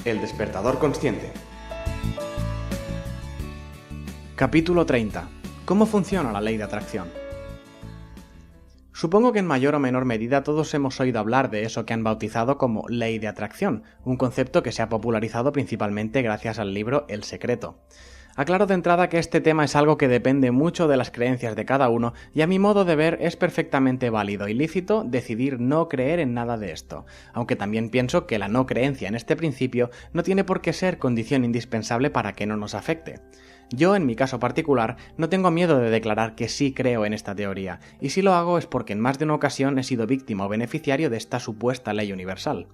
El despertador consciente. Capítulo 30. ¿Cómo funciona la ley de atracción? Supongo que en mayor o menor medida todos hemos oído hablar de eso que han bautizado como ley de atracción, un concepto que se ha popularizado principalmente gracias al libro El Secreto. Aclaro de entrada que este tema es algo que depende mucho de las creencias de cada uno y a mi modo de ver es perfectamente válido y lícito decidir no creer en nada de esto, aunque también pienso que la no creencia en este principio no tiene por qué ser condición indispensable para que no nos afecte. Yo, en mi caso particular, no tengo miedo de declarar que sí creo en esta teoría, y si lo hago es porque en más de una ocasión he sido víctima o beneficiario de esta supuesta ley universal.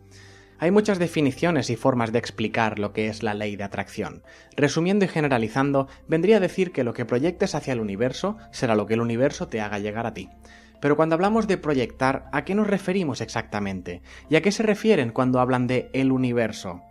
Hay muchas definiciones y formas de explicar lo que es la ley de atracción. Resumiendo y generalizando, vendría a decir que lo que proyectes hacia el universo será lo que el universo te haga llegar a ti. Pero cuando hablamos de proyectar, ¿a qué nos referimos exactamente? ¿Y a qué se refieren cuando hablan de el universo?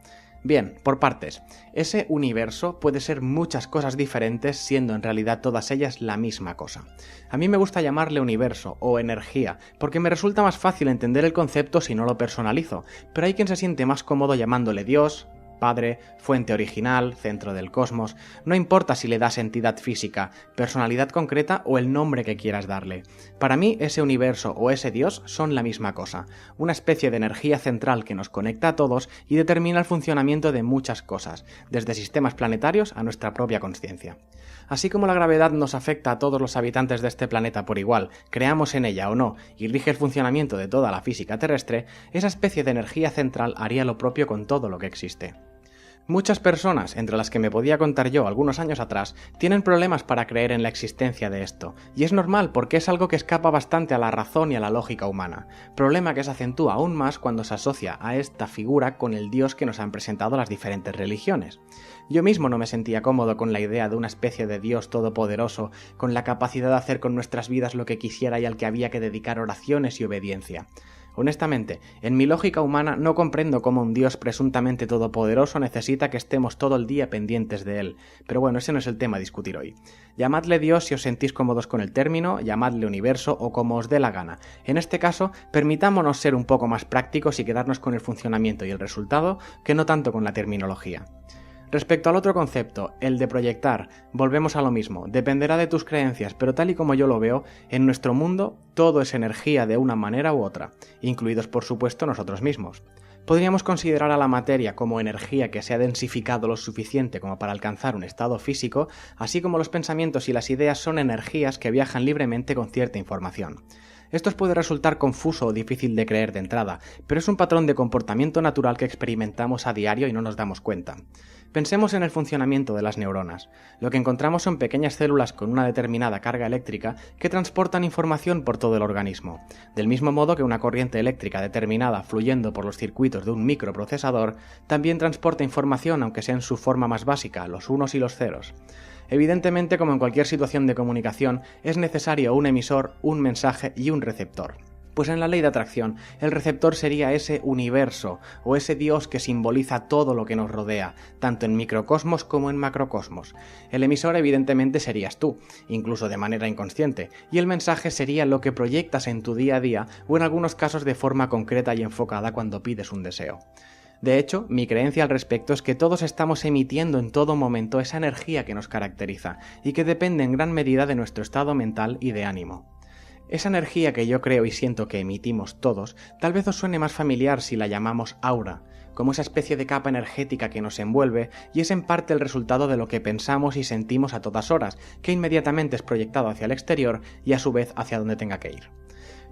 Bien, por partes. Ese universo puede ser muchas cosas diferentes, siendo en realidad todas ellas la misma cosa. A mí me gusta llamarle universo o energía, porque me resulta más fácil entender el concepto si no lo personalizo, pero hay quien se siente más cómodo llamándole Dios, Padre, fuente original, centro del cosmos. No importa si le das entidad física, personalidad concreta o el nombre que quieras darle. Para mí ese universo o ese Dios son la misma cosa, una especie de energía central que nos conecta a todos y determina el funcionamiento de muchas cosas, desde sistemas planetarios a nuestra propia consciencia. Así como la gravedad nos afecta a todos los habitantes de este planeta por igual, creamos en ella o no, y rige el funcionamiento de toda la física terrestre, esa especie de energía central haría lo propio con todo lo que existe. Muchas personas, entre las que me podía contar yo algunos años atrás, tienen problemas para creer en la existencia de esto, y es normal porque es algo que escapa bastante a la razón y a la lógica humana, problema que se acentúa aún más cuando se asocia a esta figura con el Dios que nos han presentado las diferentes religiones. Yo mismo no me sentía cómodo con la idea de una especie de Dios todopoderoso, con la capacidad de hacer con nuestras vidas lo que quisiera y al que había que dedicar oraciones y obediencia. Honestamente, en mi lógica humana no comprendo cómo un Dios presuntamente todopoderoso necesita que estemos todo el día pendientes de él, pero bueno, ese no es el tema a discutir hoy. Llamadle Dios si os sentís cómodos con el término, llamadle universo o como os dé la gana. En este caso, permitámonos ser un poco más prácticos y quedarnos con el funcionamiento y el resultado, que no tanto con la terminología. Respecto al otro concepto, el de proyectar, volvemos a lo mismo, dependerá de tus creencias, pero tal y como yo lo veo, en nuestro mundo todo es energía de una manera u otra, incluidos por supuesto nosotros mismos. Podríamos considerar a la materia como energía que se ha densificado lo suficiente como para alcanzar un estado físico, así como los pensamientos y las ideas son energías que viajan libremente con cierta información. Esto os puede resultar confuso o difícil de creer de entrada, pero es un patrón de comportamiento natural que experimentamos a diario y no nos damos cuenta. Pensemos en el funcionamiento de las neuronas. Lo que encontramos son pequeñas células con una determinada carga eléctrica que transportan información por todo el organismo. Del mismo modo que una corriente eléctrica determinada fluyendo por los circuitos de un microprocesador también transporta información aunque sea en su forma más básica, los unos y los ceros. Evidentemente, como en cualquier situación de comunicación, es necesario un emisor, un mensaje y un receptor. Pues en la ley de atracción, el receptor sería ese universo, o ese Dios que simboliza todo lo que nos rodea, tanto en microcosmos como en macrocosmos. El emisor evidentemente serías tú, incluso de manera inconsciente, y el mensaje sería lo que proyectas en tu día a día, o en algunos casos de forma concreta y enfocada cuando pides un deseo. De hecho, mi creencia al respecto es que todos estamos emitiendo en todo momento esa energía que nos caracteriza, y que depende en gran medida de nuestro estado mental y de ánimo. Esa energía que yo creo y siento que emitimos todos, tal vez os suene más familiar si la llamamos aura, como esa especie de capa energética que nos envuelve y es en parte el resultado de lo que pensamos y sentimos a todas horas, que inmediatamente es proyectado hacia el exterior y a su vez hacia donde tenga que ir.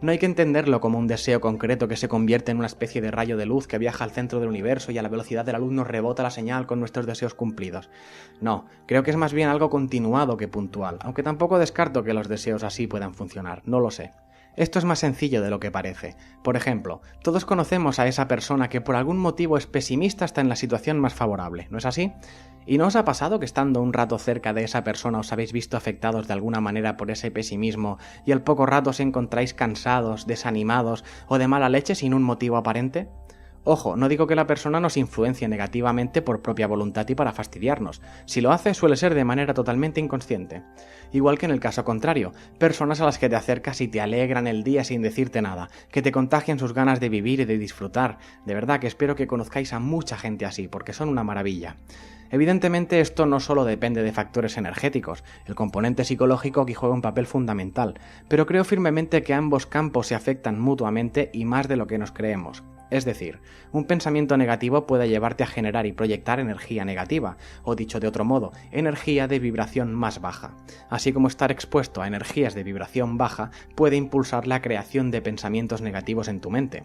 No hay que entenderlo como un deseo concreto que se convierte en una especie de rayo de luz que viaja al centro del universo y a la velocidad de la luz nos rebota la señal con nuestros deseos cumplidos. No, creo que es más bien algo continuado que puntual, aunque tampoco descarto que los deseos así puedan funcionar, no lo sé. Esto es más sencillo de lo que parece. Por ejemplo, todos conocemos a esa persona que por algún motivo es pesimista hasta en la situación más favorable, ¿no es así? ¿Y no os ha pasado que estando un rato cerca de esa persona os habéis visto afectados de alguna manera por ese pesimismo y al poco rato os encontráis cansados, desanimados o de mala leche sin un motivo aparente? Ojo, no digo que la persona nos influencie negativamente por propia voluntad y para fastidiarnos. Si lo hace, suele ser de manera totalmente inconsciente. Igual que en el caso contrario, personas a las que te acercas y te alegran el día sin decirte nada, que te contagian sus ganas de vivir y de disfrutar. De verdad que espero que conozcáis a mucha gente así, porque son una maravilla. Evidentemente esto no solo depende de factores energéticos, el componente psicológico aquí juega un papel fundamental, pero creo firmemente que ambos campos se afectan mutuamente y más de lo que nos creemos. Es decir, un pensamiento negativo puede llevarte a generar y proyectar energía negativa, o dicho de otro modo, energía de vibración más baja. Así como estar expuesto a energías de vibración baja puede impulsar la creación de pensamientos negativos en tu mente.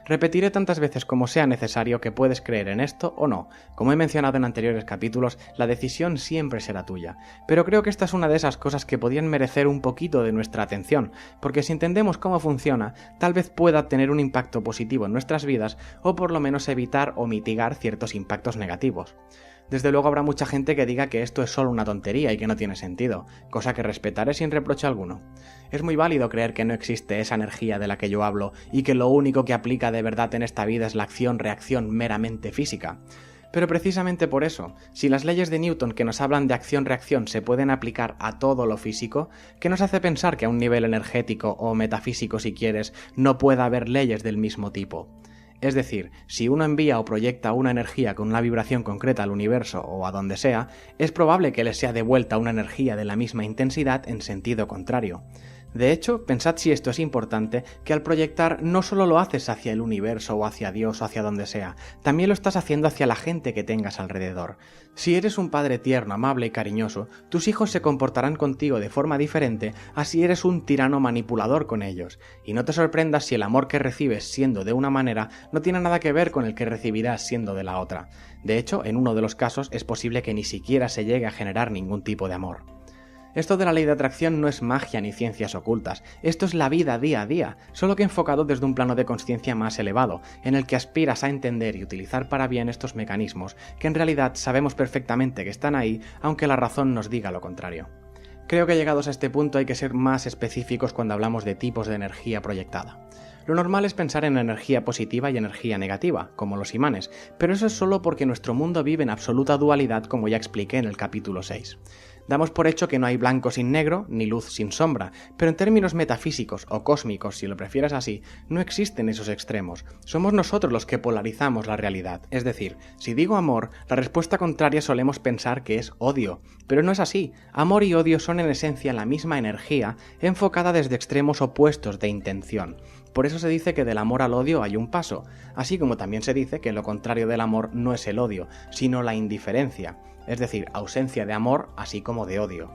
Repetiré tantas veces como sea necesario que puedes creer en esto o no. Como he mencionado en anteriores capítulos, la decisión siempre será tuya. Pero creo que esta es una de esas cosas que podrían merecer un poquito de nuestra atención, porque si entendemos cómo funciona, tal vez pueda tener un impacto positivo en nuestras vidas o por lo menos evitar o mitigar ciertos impactos negativos. Desde luego habrá mucha gente que diga que esto es solo una tontería y que no tiene sentido, cosa que respetaré sin reproche alguno. Es muy válido creer que no existe esa energía de la que yo hablo y que lo único que aplica de verdad en esta vida es la acción-reacción meramente física. Pero precisamente por eso, si las leyes de Newton que nos hablan de acción-reacción se pueden aplicar a todo lo físico, ¿qué nos hace pensar que a un nivel energético o metafísico si quieres, no pueda haber leyes del mismo tipo? Es decir, si uno envía o proyecta una energía con una vibración concreta al universo o a donde sea, es probable que le sea devuelta una energía de la misma intensidad en sentido contrario. De hecho, pensad si esto es importante, que al proyectar no solo lo haces hacia el universo o hacia Dios o hacia donde sea, también lo estás haciendo hacia la gente que tengas alrededor. Si eres un padre tierno, amable y cariñoso, tus hijos se comportarán contigo de forma diferente a si eres un tirano manipulador con ellos. Y no te sorprendas si el amor que recibes siendo de una manera no tiene nada que ver con el que recibirás siendo de la otra. De hecho, en uno de los casos es posible que ni siquiera se llegue a generar ningún tipo de amor. Esto de la ley de atracción no es magia ni ciencias ocultas, esto es la vida día a día, solo que enfocado desde un plano de conciencia más elevado, en el que aspiras a entender y utilizar para bien estos mecanismos, que en realidad sabemos perfectamente que están ahí, aunque la razón nos diga lo contrario. Creo que llegados a este punto hay que ser más específicos cuando hablamos de tipos de energía proyectada. Lo normal es pensar en energía positiva y energía negativa, como los imanes, pero eso es solo porque nuestro mundo vive en absoluta dualidad, como ya expliqué en el capítulo 6. Damos por hecho que no hay blanco sin negro, ni luz sin sombra, pero en términos metafísicos o cósmicos, si lo prefieres así, no existen esos extremos. Somos nosotros los que polarizamos la realidad. Es decir, si digo amor, la respuesta contraria solemos pensar que es odio, pero no es así. Amor y odio son en esencia la misma energía, enfocada desde extremos opuestos de intención. Por eso se dice que del amor al odio hay un paso, así como también se dice que lo contrario del amor no es el odio, sino la indiferencia, es decir, ausencia de amor así como de odio.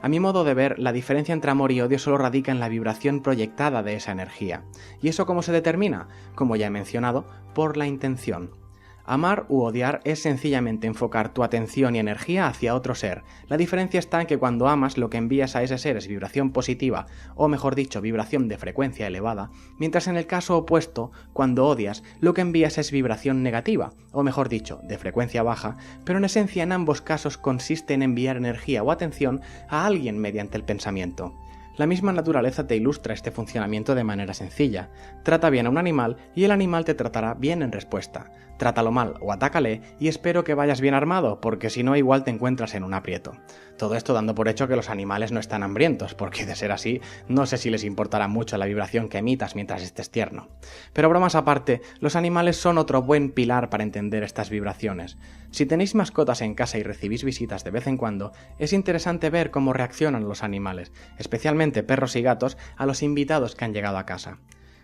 A mi modo de ver, la diferencia entre amor y odio solo radica en la vibración proyectada de esa energía. ¿Y eso cómo se determina? Como ya he mencionado, por la intención. Amar u odiar es sencillamente enfocar tu atención y energía hacia otro ser. La diferencia está en que cuando amas lo que envías a ese ser es vibración positiva, o mejor dicho, vibración de frecuencia elevada, mientras en el caso opuesto, cuando odias, lo que envías es vibración negativa, o mejor dicho, de frecuencia baja, pero en esencia en ambos casos consiste en enviar energía o atención a alguien mediante el pensamiento. La misma naturaleza te ilustra este funcionamiento de manera sencilla. Trata bien a un animal y el animal te tratará bien en respuesta. Trátalo mal o atácale y espero que vayas bien armado, porque si no igual te encuentras en un aprieto. Todo esto dando por hecho que los animales no están hambrientos, porque de ser así, no sé si les importará mucho la vibración que emitas mientras estés tierno. Pero bromas aparte, los animales son otro buen pilar para entender estas vibraciones. Si tenéis mascotas en casa y recibís visitas de vez en cuando, es interesante ver cómo reaccionan los animales, especialmente perros y gatos, a los invitados que han llegado a casa.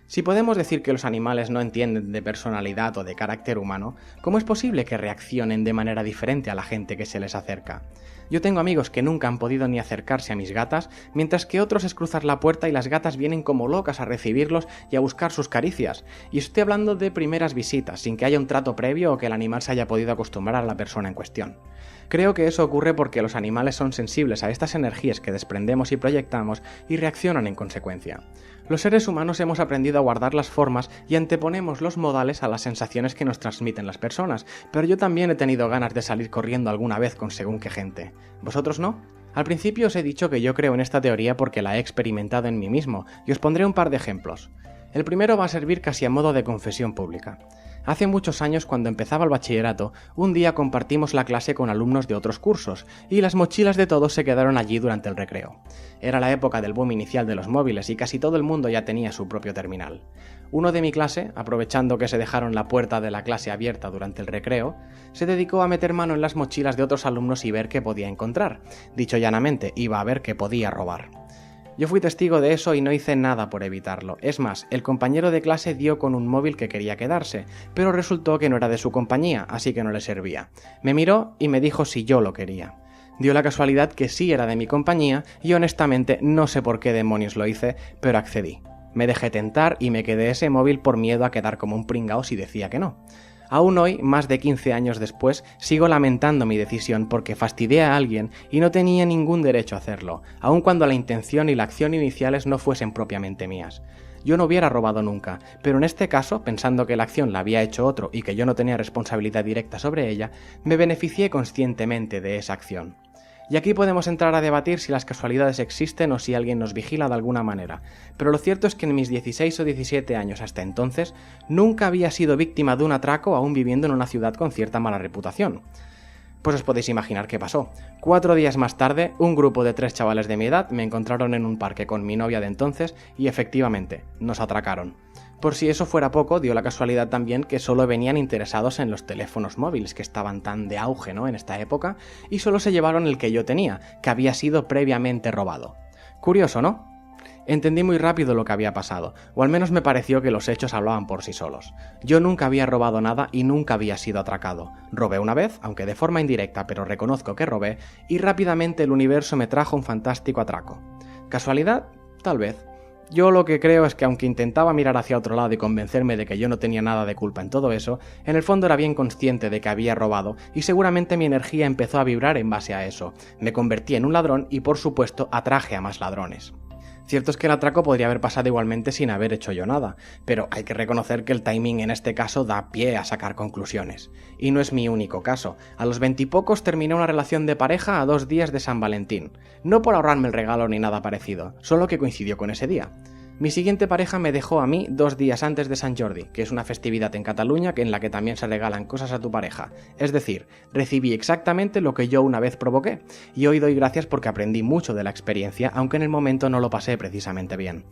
Si podemos decir que los animales no entienden de personalidad o de carácter humano, ¿cómo es posible que reaccionen de manera diferente a la gente que se les acerca? Yo tengo amigos que nunca han podido ni acercarse a mis gatas, mientras que otros es cruzar la puerta y las gatas vienen como locas a recibirlos y a buscar sus caricias. Y estoy hablando de primeras visitas, sin que haya un trato previo o que el animal se haya podido acostumbrar a la persona en cuestión. Creo que eso ocurre porque los animales son sensibles a estas energías que desprendemos y proyectamos y reaccionan en consecuencia. Los seres humanos hemos aprendido a guardar las formas y anteponemos los modales a las sensaciones que nos transmiten las personas, pero yo también he tenido ganas de salir corriendo alguna vez con según qué gente. ¿Vosotros no? Al principio os he dicho que yo creo en esta teoría porque la he experimentado en mí mismo, y os pondré un par de ejemplos. El primero va a servir casi a modo de confesión pública. Hace muchos años, cuando empezaba el bachillerato, un día compartimos la clase con alumnos de otros cursos, y las mochilas de todos se quedaron allí durante el recreo. Era la época del boom inicial de los móviles y casi todo el mundo ya tenía su propio terminal. Uno de mi clase, aprovechando que se dejaron la puerta de la clase abierta durante el recreo, se dedicó a meter mano en las mochilas de otros alumnos y ver qué podía encontrar. Dicho llanamente, iba a ver qué podía robar. Yo fui testigo de eso y no hice nada por evitarlo. Es más, el compañero de clase dio con un móvil que quería quedarse, pero resultó que no era de su compañía, así que no le servía. Me miró y me dijo si yo lo quería. Dio la casualidad que sí era de mi compañía y honestamente no sé por qué demonios lo hice, pero accedí. Me dejé tentar y me quedé ese móvil por miedo a quedar como un pringao si decía que no. Aún hoy, más de 15 años después, sigo lamentando mi decisión porque fastidié a alguien y no tenía ningún derecho a hacerlo, aun cuando la intención y la acción iniciales no fuesen propiamente mías. Yo no hubiera robado nunca, pero en este caso, pensando que la acción la había hecho otro y que yo no tenía responsabilidad directa sobre ella, me beneficié conscientemente de esa acción. Y aquí podemos entrar a debatir si las casualidades existen o si alguien nos vigila de alguna manera, pero lo cierto es que en mis 16 o 17 años hasta entonces nunca había sido víctima de un atraco aún viviendo en una ciudad con cierta mala reputación. Pues os podéis imaginar qué pasó. 4 días más tarde, un grupo de 3 chavales de mi edad me encontraron en un parque con mi novia de entonces y efectivamente, nos atracaron. Por si eso fuera poco, dio la casualidad también que solo venían interesados en los teléfonos móviles que estaban tan de auge, ¿no?, en esta época, y solo se llevaron el que yo tenía, que había sido previamente robado. Curioso, ¿no? Entendí muy rápido lo que había pasado, o al menos me pareció que los hechos hablaban por sí solos. Yo nunca había robado nada y nunca había sido atracado. Robé una vez, aunque de forma indirecta, pero reconozco que robé, y rápidamente el universo me trajo un fantástico atraco. ¿Casualidad? Tal vez. Yo lo que creo es que aunque intentaba mirar hacia otro lado y convencerme de que yo no tenía nada de culpa en todo eso, en el fondo era bien consciente de que había robado y seguramente mi energía empezó a vibrar en base a eso. Me convertí en un ladrón y por supuesto atraje a más ladrones. Cierto es que el atraco podría haber pasado igualmente sin haber hecho yo nada, pero hay que reconocer que el timing en este caso da pie a sacar conclusiones. Y no es mi único caso. A los 20 y pocos terminé una relación de pareja a 2 días de San Valentín. No por ahorrarme el regalo ni nada parecido, solo que coincidió con ese día. Mi siguiente pareja me dejó a mí 2 días antes de Sant Jordi, que es una festividad en Cataluña en la que también se regalan cosas a tu pareja. Es decir, recibí exactamente lo que yo una vez provoqué, y hoy doy gracias porque aprendí mucho de la experiencia, aunque en el momento no lo pasé precisamente bien.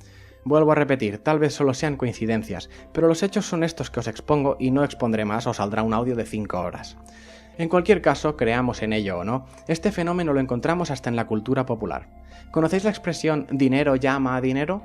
Vuelvo a repetir, tal vez solo sean coincidencias, pero los hechos son estos que os expongo y no expondré más o saldrá un audio de 5 horas. En cualquier caso, creamos en ello o no, este fenómeno lo encontramos hasta en la cultura popular. ¿Conocéis la expresión dinero llama a dinero?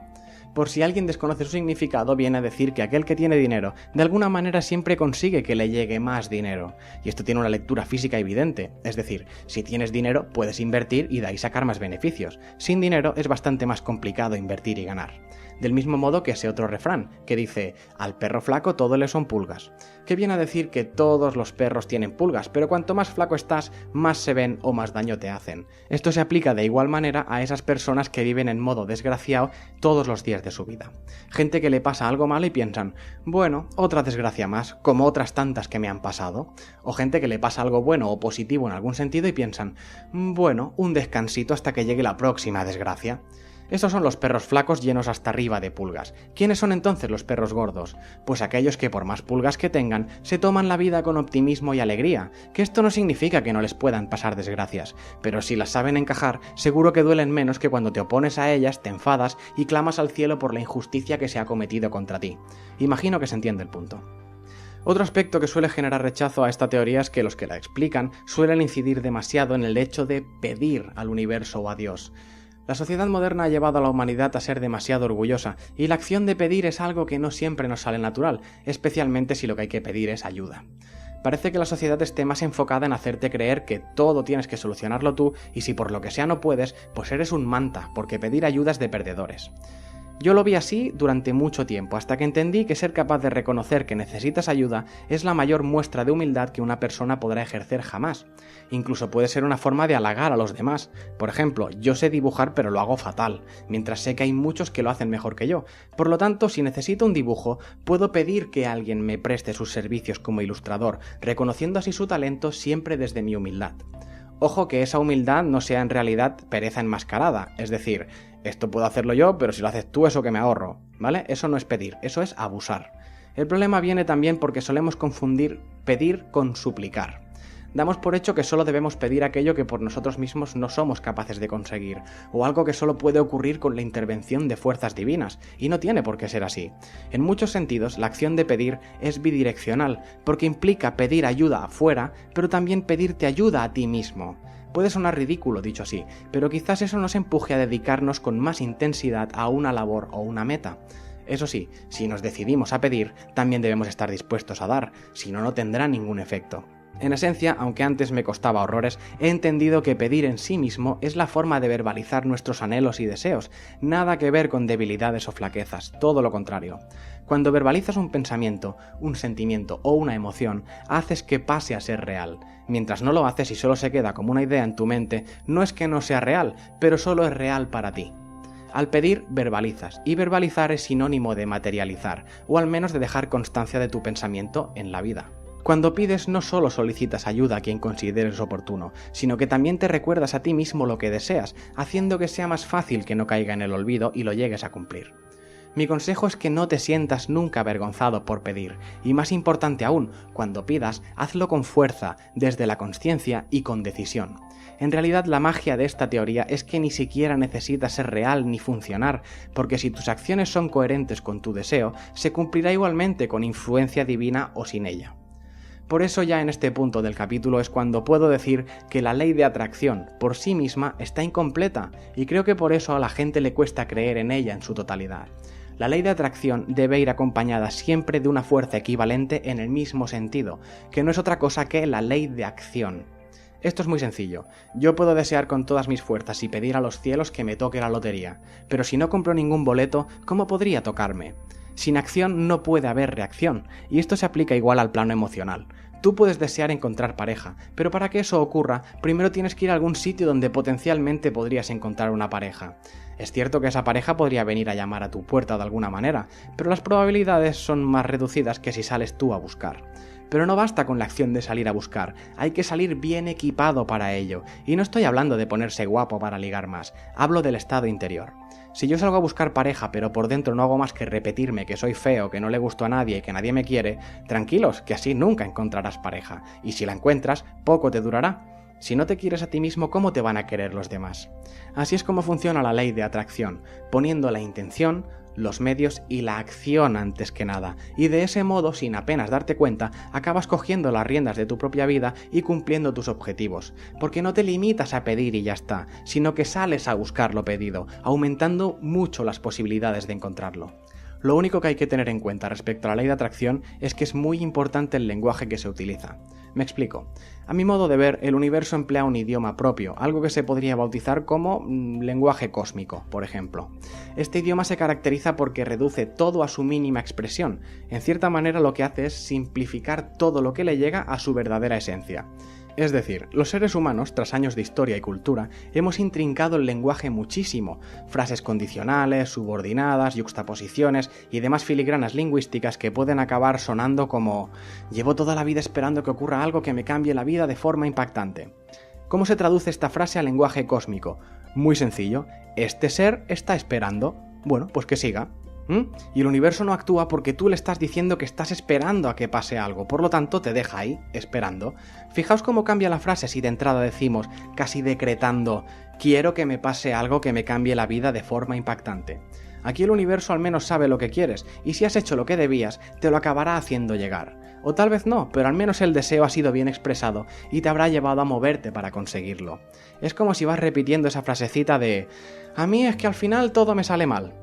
Por si alguien desconoce su significado, viene a decir que aquel que tiene dinero, de alguna manera siempre consigue que le llegue más dinero. Y esto tiene una lectura física evidente, es decir, si tienes dinero puedes invertir y de ahí sacar más beneficios. Sin dinero es bastante más complicado invertir y ganar. Del mismo modo que ese otro refrán, que dice, al perro flaco todo le son pulgas, que viene a decir que todos los perros tienen pulgas, pero cuanto más flaco estás, más se ven o más daño te hacen. Esto se aplica de igual manera a esas personas que viven en modo desgraciado todos los días de su vida. Gente que le pasa algo malo y piensan, bueno, otra desgracia más, como otras tantas que me han pasado. O gente que le pasa algo bueno o positivo en algún sentido y piensan, bueno, un descansito hasta que llegue la próxima desgracia. Estos son los perros flacos llenos hasta arriba de pulgas. ¿Quiénes son entonces los perros gordos? Pues aquellos que por más pulgas que tengan, se toman la vida con optimismo y alegría, que esto no significa que no les puedan pasar desgracias, pero si las saben encajar, seguro que duelen menos que cuando te opones a ellas, te enfadas y clamas al cielo por la injusticia que se ha cometido contra ti. Imagino que se entiende el punto. Otro aspecto que suele generar rechazo a esta teoría es que los que la explican suelen incidir demasiado en el hecho de pedir al universo o a Dios. La sociedad moderna ha llevado a la humanidad a ser demasiado orgullosa, y la acción de pedir es algo que no siempre nos sale natural, especialmente si lo que hay que pedir es ayuda. Parece que la sociedad esté más enfocada en hacerte creer que todo tienes que solucionarlo tú, y si por lo que sea no puedes, pues eres un manta, porque pedir ayuda es de perdedores. Yo lo vi así durante mucho tiempo, hasta que entendí que ser capaz de reconocer que necesitas ayuda es la mayor muestra de humildad que una persona podrá ejercer jamás. Incluso puede ser una forma de halagar a los demás. Por ejemplo, yo sé dibujar pero lo hago fatal, mientras sé que hay muchos que lo hacen mejor que yo. Por lo tanto, si necesito un dibujo, puedo pedir que alguien me preste sus servicios como ilustrador, reconociendo así su talento siempre desde mi humildad. Ojo que esa humildad no sea en realidad pereza enmascarada, es decir, esto puedo hacerlo yo, pero si lo haces tú, eso que me ahorro, ¿vale? Eso no es pedir, eso es abusar. El problema viene también porque solemos confundir pedir con suplicar. Damos por hecho que solo debemos pedir aquello que por nosotros mismos no somos capaces de conseguir, o algo que solo puede ocurrir con la intervención de fuerzas divinas, y no tiene por qué ser así. En muchos sentidos, la acción de pedir es bidireccional, porque implica pedir ayuda afuera, pero también pedirte ayuda a ti mismo. Puede sonar ridículo dicho así, pero quizás eso nos empuje a dedicarnos con más intensidad a una labor o una meta. Eso sí, si nos decidimos a pedir, también debemos estar dispuestos a dar, si no, no tendrá ningún efecto. En esencia, aunque antes me costaba horrores, he entendido que pedir en sí mismo es la forma de verbalizar nuestros anhelos y deseos, nada que ver con debilidades o flaquezas, todo lo contrario. Cuando verbalizas un pensamiento, un sentimiento o una emoción, haces que pase a ser real. Mientras no lo haces y solo se queda como una idea en tu mente, no es que no sea real, pero solo es real para ti. Al pedir, verbalizas, y verbalizar es sinónimo de materializar, o al menos de dejar constancia de tu pensamiento en la vida. Cuando pides no solo solicitas ayuda a quien consideres oportuno, sino que también te recuerdas a ti mismo lo que deseas, haciendo que sea más fácil que no caiga en el olvido y lo llegues a cumplir. Mi consejo es que no te sientas nunca avergonzado por pedir, y más importante aún, cuando pidas, hazlo con fuerza, desde la consciencia y con decisión. En realidad la magia de esta teoría es que ni siquiera necesitas ser real ni funcionar, porque si tus acciones son coherentes con tu deseo, se cumplirá igualmente con influencia divina o sin ella. Por eso ya en este punto del capítulo es cuando puedo decir que la ley de atracción por sí misma está incompleta, y creo que por eso a la gente le cuesta creer en ella en su totalidad. La ley de atracción debe ir acompañada siempre de una fuerza equivalente en el mismo sentido, que no es otra cosa que la ley de acción. Esto es muy sencillo. Yo puedo desear con todas mis fuerzas y pedir a los cielos que me toque la lotería, pero si no compro ningún boleto, ¿cómo podría tocarme? Sin acción no puede haber reacción, y esto se aplica igual al plano emocional. Tú puedes desear encontrar pareja, pero para que eso ocurra, primero tienes que ir a algún sitio donde potencialmente podrías encontrar una pareja. Es cierto que esa pareja podría venir a llamar a tu puerta de alguna manera, pero las probabilidades son más reducidas que si sales tú a buscar. Pero no basta con la acción de salir a buscar, hay que salir bien equipado para ello, y no estoy hablando de ponerse guapo para ligar más, hablo del estado interior. Si yo salgo a buscar pareja pero por dentro no hago más que repetirme que soy feo, que no le gusto a nadie y que nadie me quiere, tranquilos, que así nunca encontrarás pareja, y si la encuentras, poco te durará. Si no te quieres a ti mismo, ¿cómo te van a querer los demás? Así es como funciona la ley de atracción, poniendo la intención, los medios y la acción antes que nada, y de ese modo, sin apenas darte cuenta, acabas cogiendo las riendas de tu propia vida y cumpliendo tus objetivos, porque no te limitas a pedir y ya está, sino que sales a buscar lo pedido, aumentando mucho las posibilidades de encontrarlo. Lo único que hay que tener en cuenta respecto a la ley de atracción es que es muy importante el lenguaje que se utiliza. Me explico. A mi modo de ver, el universo emplea un idioma propio, algo que se podría bautizar como lenguaje cósmico, por ejemplo. Este idioma se caracteriza porque reduce todo a su mínima expresión. En cierta manera lo que hace es simplificar todo lo que le llega a su verdadera esencia. Es decir, los seres humanos, tras años de historia y cultura, hemos intrincado el lenguaje muchísimo. Frases condicionales, subordinadas, yuxtaposiciones y demás filigranas lingüísticas que pueden acabar sonando como «llevo toda la vida esperando que ocurra algo que me cambie la vida de forma impactante». ¿Cómo se traduce esta frase al lenguaje cósmico? Muy sencillo, este ser está esperando. Bueno, pues que siga. Y el universo no actúa porque tú le estás diciendo que estás esperando a que pase algo, por lo tanto te deja ahí, esperando. Fijaos cómo cambia la frase si de entrada decimos, casi decretando, quiero que me pase algo que me cambie la vida de forma impactante. Aquí el universo al menos sabe lo que quieres, y si has hecho lo que debías, te lo acabará haciendo llegar. O tal vez no, pero al menos el deseo ha sido bien expresado y te habrá llevado a moverte para conseguirlo. Es como si vas repitiendo esa frasecita de, a mí es que al final todo me sale mal.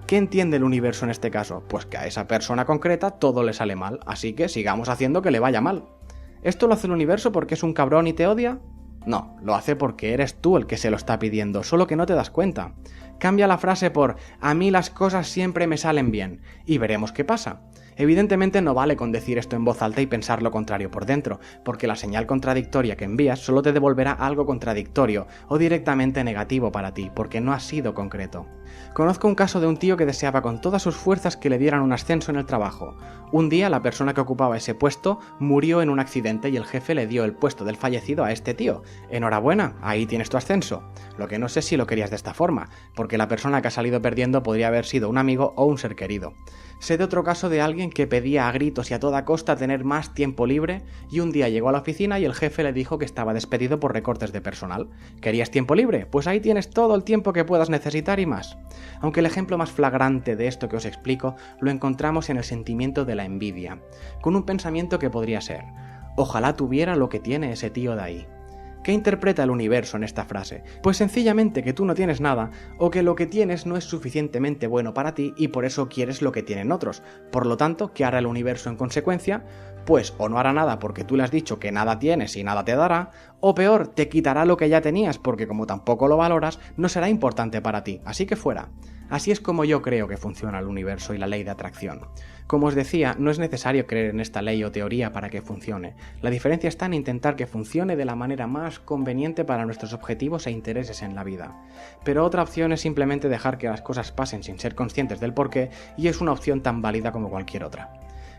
¿Qué entiende el universo en este caso? Pues que a esa persona concreta todo le sale mal, así que sigamos haciendo que le vaya mal. ¿Esto lo hace el universo porque es un cabrón y te odia? No, lo hace porque eres tú el que se lo está pidiendo, solo que no te das cuenta. Cambia la frase por a mí las cosas siempre me salen bien, y veremos qué pasa. Evidentemente no vale con decir esto en voz alta y pensar lo contrario por dentro, porque la señal contradictoria que envías solo te devolverá algo contradictorio o directamente negativo para ti, porque no ha sido concreto. Conozco un caso de un tío que deseaba con todas sus fuerzas que le dieran un ascenso en el trabajo. Un día la persona que ocupaba ese puesto murió en un accidente y el jefe le dio el puesto del fallecido a este tío. Enhorabuena, ahí tienes tu ascenso. Lo que no sé si lo querías de esta forma, porque la persona que ha salido perdiendo podría haber sido un amigo o un ser querido. Sé de otro caso de alguien alguien que pedía a gritos y a toda costa tener más tiempo libre y un día llegó a la oficina y el jefe le dijo que estaba despedido por recortes de personal. ¿Querías tiempo libre? Pues ahí tienes todo el tiempo que puedas necesitar y más. Aunque el ejemplo más flagrante de esto que os explico lo encontramos en el sentimiento de la envidia, con un pensamiento que podría ser: ojalá tuviera lo que tiene ese tío de ahí. ¿Qué interpreta el universo en esta frase? Pues sencillamente que tú no tienes nada, o que lo que tienes no es suficientemente bueno para ti y por eso quieres lo que tienen otros. Por lo tanto, ¿qué hará el universo en consecuencia? Pues o no hará nada porque tú le has dicho que nada tienes y nada te dará, o peor, te quitará lo que ya tenías porque como tampoco lo valoras, no será importante para ti, así que fuera. Así es como yo creo que funciona el universo y la ley de atracción. Como os decía, no es necesario creer en esta ley o teoría para que funcione. La diferencia está en intentar que funcione de la manera más conveniente para nuestros objetivos e intereses en la vida. Pero otra opción es simplemente dejar que las cosas pasen sin ser conscientes del porqué, y es una opción tan válida como cualquier otra.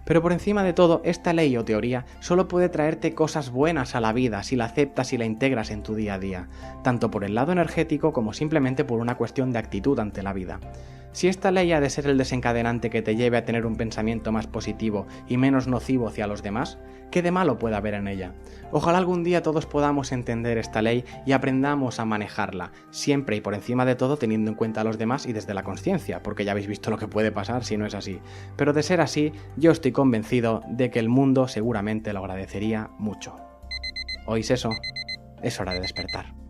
Pero por encima de todo, esta ley o teoría solo puede traerte cosas buenas a la vida si la aceptas y la integras en tu día a día, tanto por el lado energético como simplemente por una cuestión de actitud ante la vida. Si esta ley ha de ser el desencadenante que te lleve a tener un pensamiento más positivo y menos nocivo hacia los demás, ¿qué de malo puede haber en ella? Ojalá algún día todos podamos entender esta ley y aprendamos a manejarla, siempre y por encima de todo teniendo en cuenta a los demás y desde la consciencia, porque ya habéis visto lo que puede pasar si no es así. Pero de ser así, yo estoy convencido de que el mundo seguramente lo agradecería mucho. ¿Oís eso? Es hora de despertar.